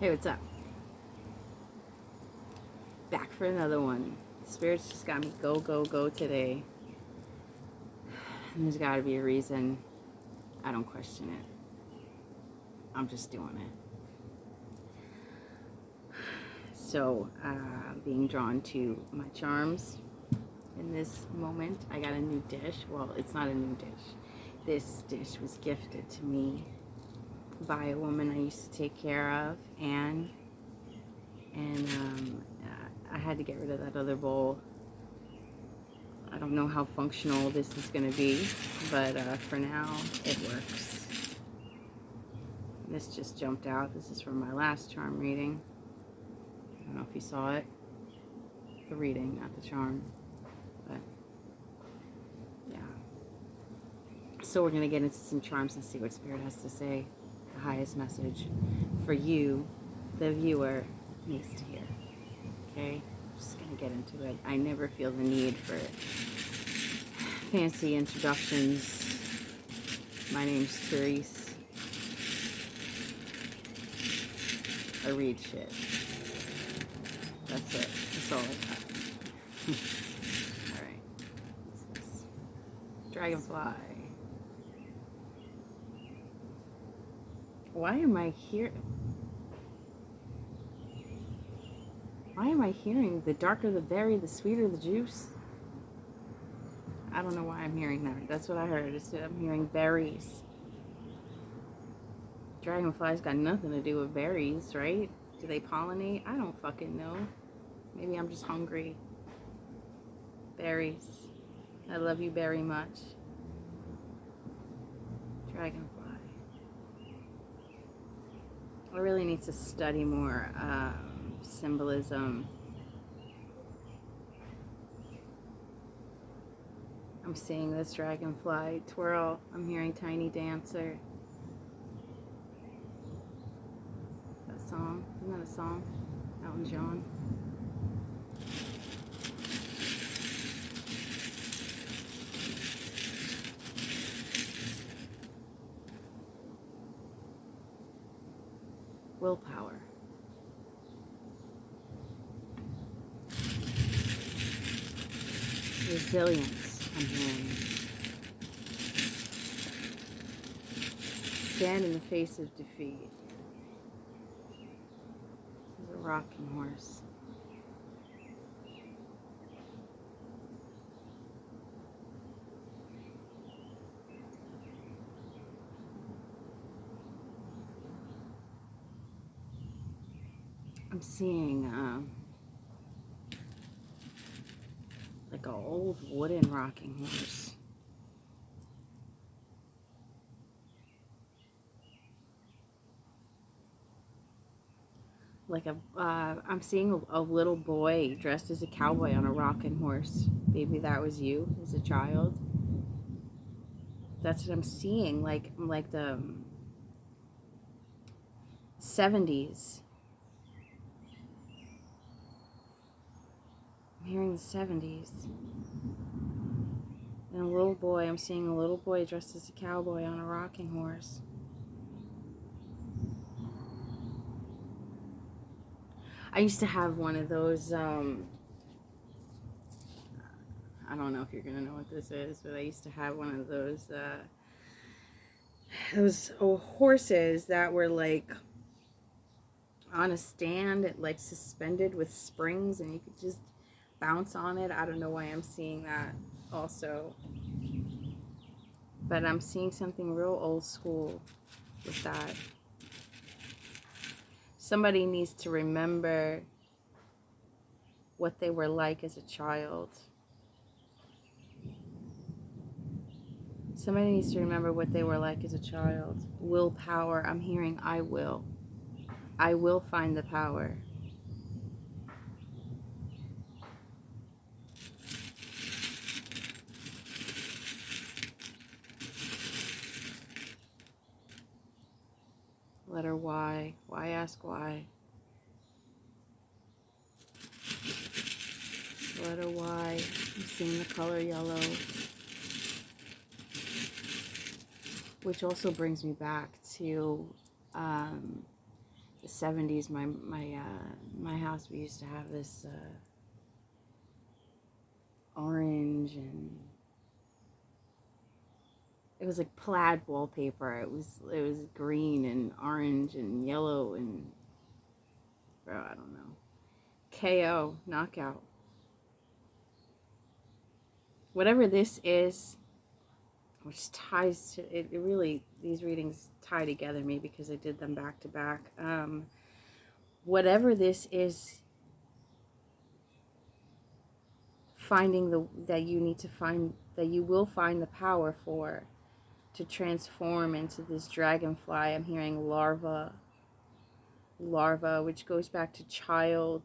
Hey, what's up? Back for another one. Spirits just got me go, go, go today. And there's got to be a reason. I don't question it. I'm just doing it. So, being drawn to my charms in this moment. I got a new dish. Well, it's not a new dish. This dish was gifted to me by a woman I used to take care of, Anne. And I had to get rid of that other bowl. I don't know how functional this is going to be, but for now, it works. This just jumped out. This is from my last charm reading. I don't know if you saw it. The reading, not the charm. But, yeah. So we're going to get into some charms and see what Spirit has to say. The highest message for you, the viewer, needs to hear. Okay? I'm just going to get into it. I never feel the need for fancy introductions. My name's Therese. I read shit. That's it. That's all I got. Alright. What's this? Dragonfly. Why am I here? Why am I hearing the darker the berry, the sweeter the juice? I don't know why I'm hearing that. That's what I heard. I'm hearing berries. Dragonflies got nothing to do with berries, right? Do they pollinate? I don't fucking know. Maybe I'm just hungry. Berries. I love you very much. Dragonfly. I really need to study more symbolism. I'm seeing this dragonfly twirl. I'm hearing Tiny Dancer. That song? Isn't that a song? Elton John. Willpower. Resilience, I'm hearing. Stand in the face of defeat. This is a rocking horse. I'm seeing like an old wooden rocking horse. Like I'm seeing a little boy dressed as a cowboy on a rocking horse. Maybe that was you as a child. That's what I'm seeing, like the 70s. I'm hearing the 70s. And a little boy, I'm seeing a little boy dressed as a cowboy on a rocking horse. I used to have one of those, I don't know if you're going to know what this is, but I used to have one of those horses that were like on a stand, like suspended with springs, and you could just bounce on it. I don't know why I'm seeing that also. But I'm seeing something real old school with that. Somebody needs to remember what they were like as a child. Somebody needs to remember what they were like as a child. Willpower. I'm hearing I will. I will find the power. Letter Y. Why ask why? Letter Y. I'm seeing the color yellow. Which also brings me back to the 70s, my house, we used to have this orange, and it was like plaid wallpaper. It was green and orange and yellow and, bro, I don't know. KO, knockout. Whatever this is, which ties to it, really, these readings tie together, maybe because I did them back to back. Whatever this is, finding that you need to find, that you will find the power for, to transform into this dragonfly. I'm hearing larva, which goes back to child,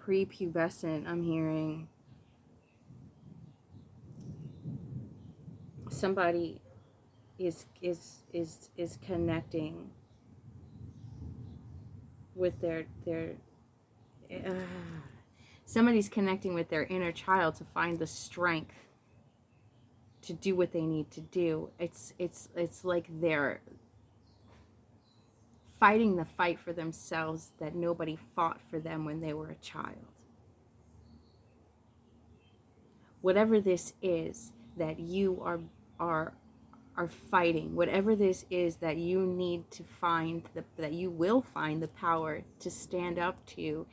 prepubescent. I'm hearing somebody is connecting with their somebody's connecting with their inner child to find the strength to do what they need to do. It's like they're fighting the fight for themselves that nobody fought for them when they were a child. Whatever this is that you are fighting, whatever this is that you need to find, that you will find the power to stand up to,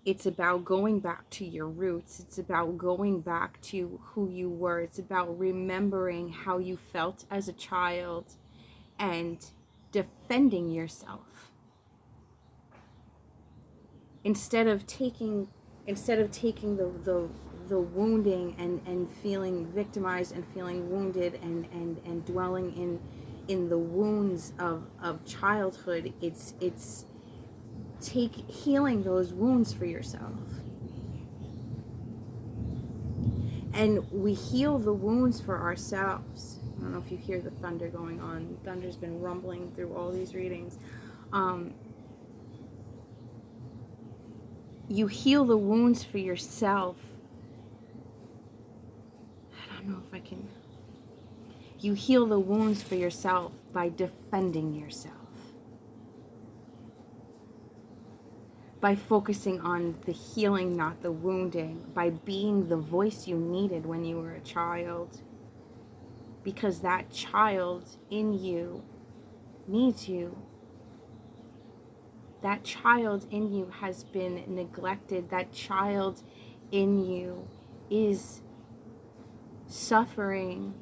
it's about going back to your roots. It's about going back to who you were. It's about remembering how you felt as a child and defending yourself. Instead of taking the wounding and feeling victimized and feeling wounded and dwelling in the wounds of childhood, it's healing those wounds for yourself. And we heal the wounds for ourselves. I don't know if you hear the thunder going on. Thunder's been rumbling through all these readings. You heal the wounds for yourself. I don't know if I can. You heal the wounds for yourself by defending yourself. By focusing on the healing, not the wounding. By being the voice you needed when you were a child. Because that child in you needs you. That child in you has been neglected. That child in you is suffering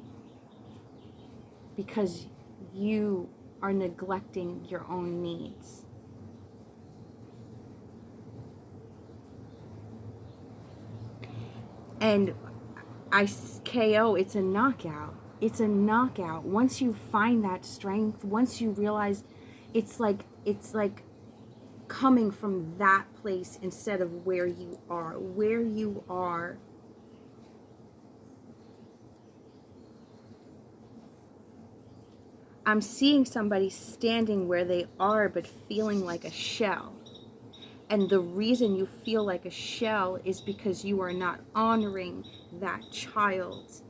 because you are neglecting your own needs. And KO, it's a knockout. It's a knockout. Once you find that strength, once you realize it's like coming from that place instead of where you are. Where you are, I'm seeing somebody standing where they are but feeling like a shell. And the reason you feel like a shell is because you are not honoring that child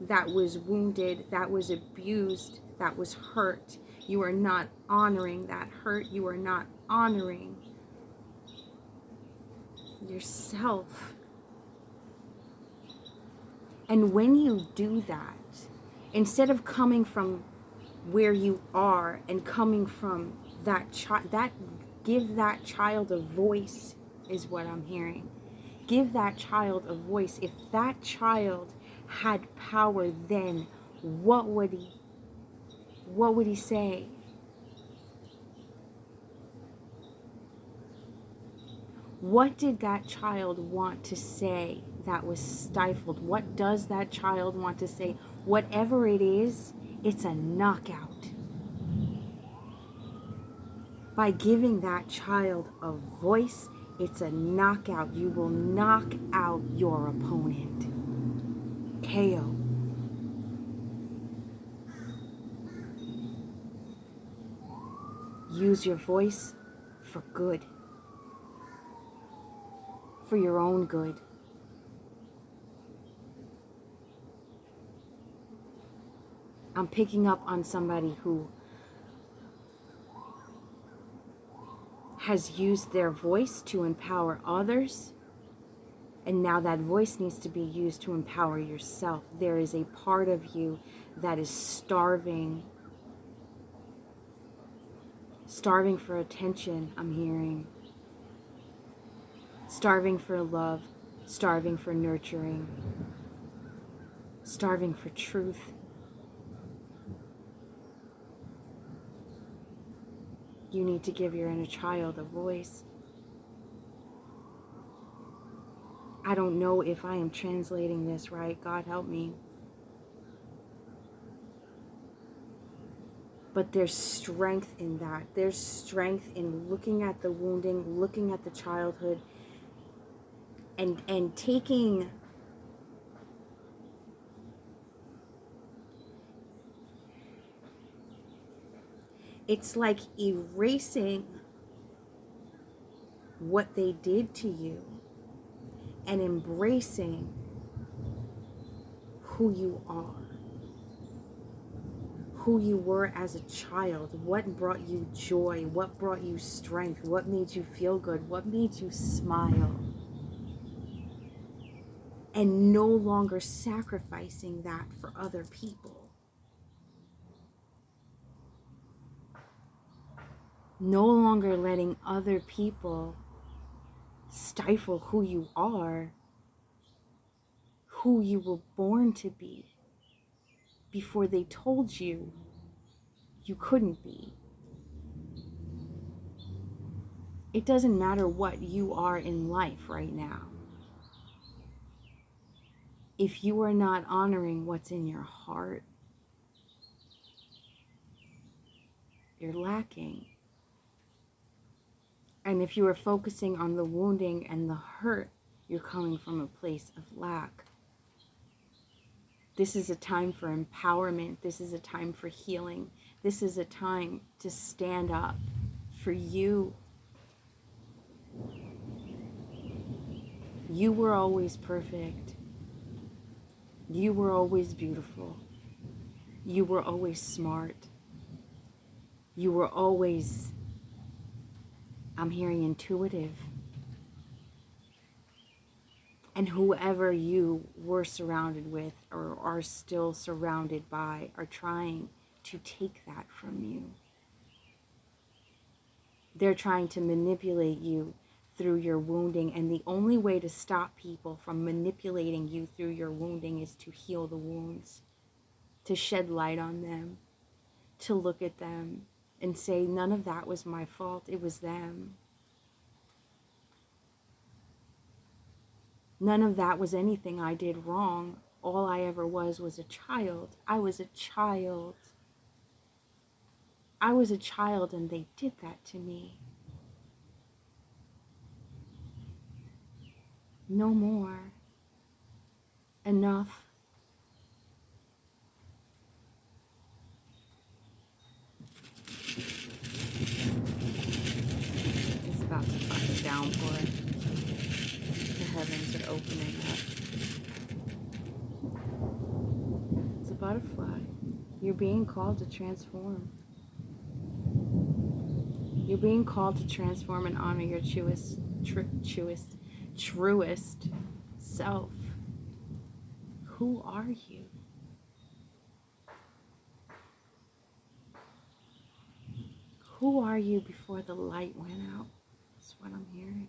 that was wounded, that was abused, that was hurt. You are not honoring that hurt. You are not honoring yourself. And when you do that, instead of coming from where you are and coming from that child, give that child a voice is what I'm hearing. Give that child a voice. If that child had power then, what would he say? What did that child want to say that was stifled? What does that child want to say? Whatever it is, it's a knockout. By giving that child a voice, it's a knockout. You will knock out your opponent. KO. Use your voice for good. For your own good. I'm picking up on somebody who has used their voice to empower others, and now that voice needs to be used to empower yourself. There is a part of you that is starving for attention, I'm hearing. Starving for love, starving for nurturing, starving for truth. You need to give your inner child a voice. I don't know if I am translating this right. God help me. But there's strength in that. There's strength in looking at the wounding, looking at the childhood, and taking it's like erasing what they did to you and embracing who you are, who you were as a child, what brought you joy, what brought you strength, what made you feel good, what made you smile, and no longer sacrificing that for other people. No longer letting other people stifle who you are, who you were born to be, before they told you you couldn't be. It doesn't matter what you are in life right now. If you are not honoring what's in your heart, you're lacking. And if you are focusing on the wounding and the hurt, you're coming from a place of lack. This is a time for empowerment. This is a time for healing. This is a time to stand up for you. You were always perfect. You were always beautiful. You were always smart. You were always, I'm hearing, intuitive. And whoever you were surrounded with or are still surrounded by are trying to take that from you. They're trying to manipulate you through your wounding, and the only way to stop people from manipulating you through your wounding is to heal the wounds, to shed light on them, to look at them and say, none of that was my fault, it was them. None of that was anything I did wrong. All I ever was a child. I was a child. I was a child and they did that to me. No more. Enough. It's about to fucking downpour. The heavens are opening up. It's a butterfly. You're being called to transform. You're being called to transform and honor your truest self. Who are you? Who are you before the light went out? That's what I'm hearing.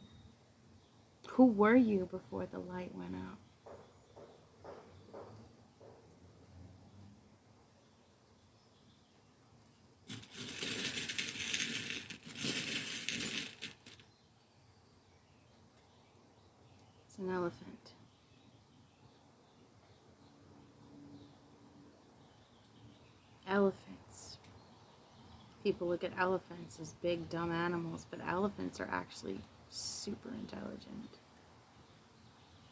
Who were you before the light went out? It's an elephant. Elephants. People look at elephants as big, dumb animals, but elephants are actually super intelligent,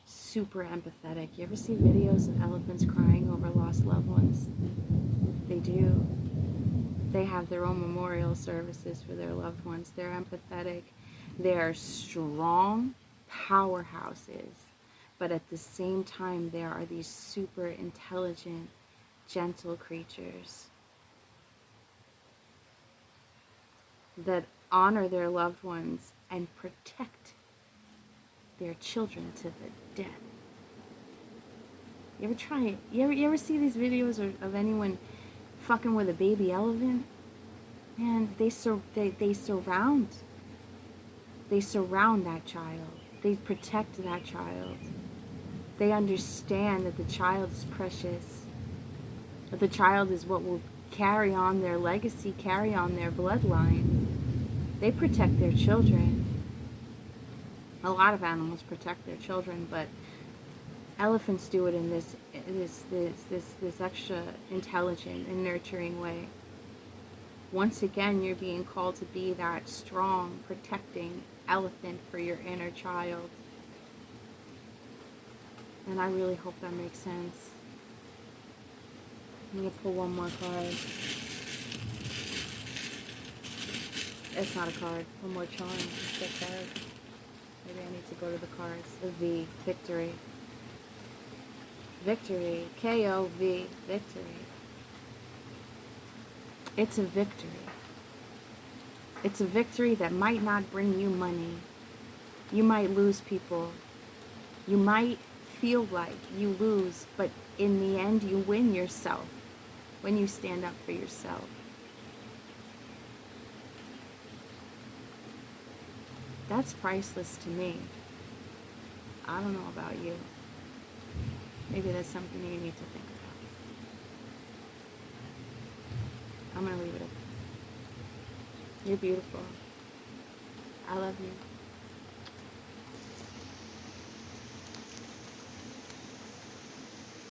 super empathetic. You ever see videos of elephants crying over lost loved ones? They do. They have their own memorial services for their loved ones. They're empathetic. They're strong powerhouses. But at the same time, there are these super intelligent, gentle creatures. that honor their loved ones and protect their children to the death. You ever try it? You ever see these videos of anyone fucking with a baby elephant? Man, they surround that child. They protect that child. They understand that the child is precious. That the child is what will carry on their legacy, carry on their bloodline. They protect their children. A lot of animals protect their children, but elephants do it in this extra intelligent and nurturing way. Once again, you're being called to be that strong, protecting elephant for your inner child. And I really hope that makes sense. I'm going to pull one more card. It's not a card. One more charm. It's a card. Maybe I need to go to the cards. The V. Victory. Victory. K-O-V. Victory. It's a victory. It's a victory that might not bring you money. You might lose people. You might feel like you lose, but in the end you win yourself when you stand up for yourself. That's priceless to me. I don't know about you. Maybe that's something you need to think about. I'm going to leave it at that. You're beautiful. I love you.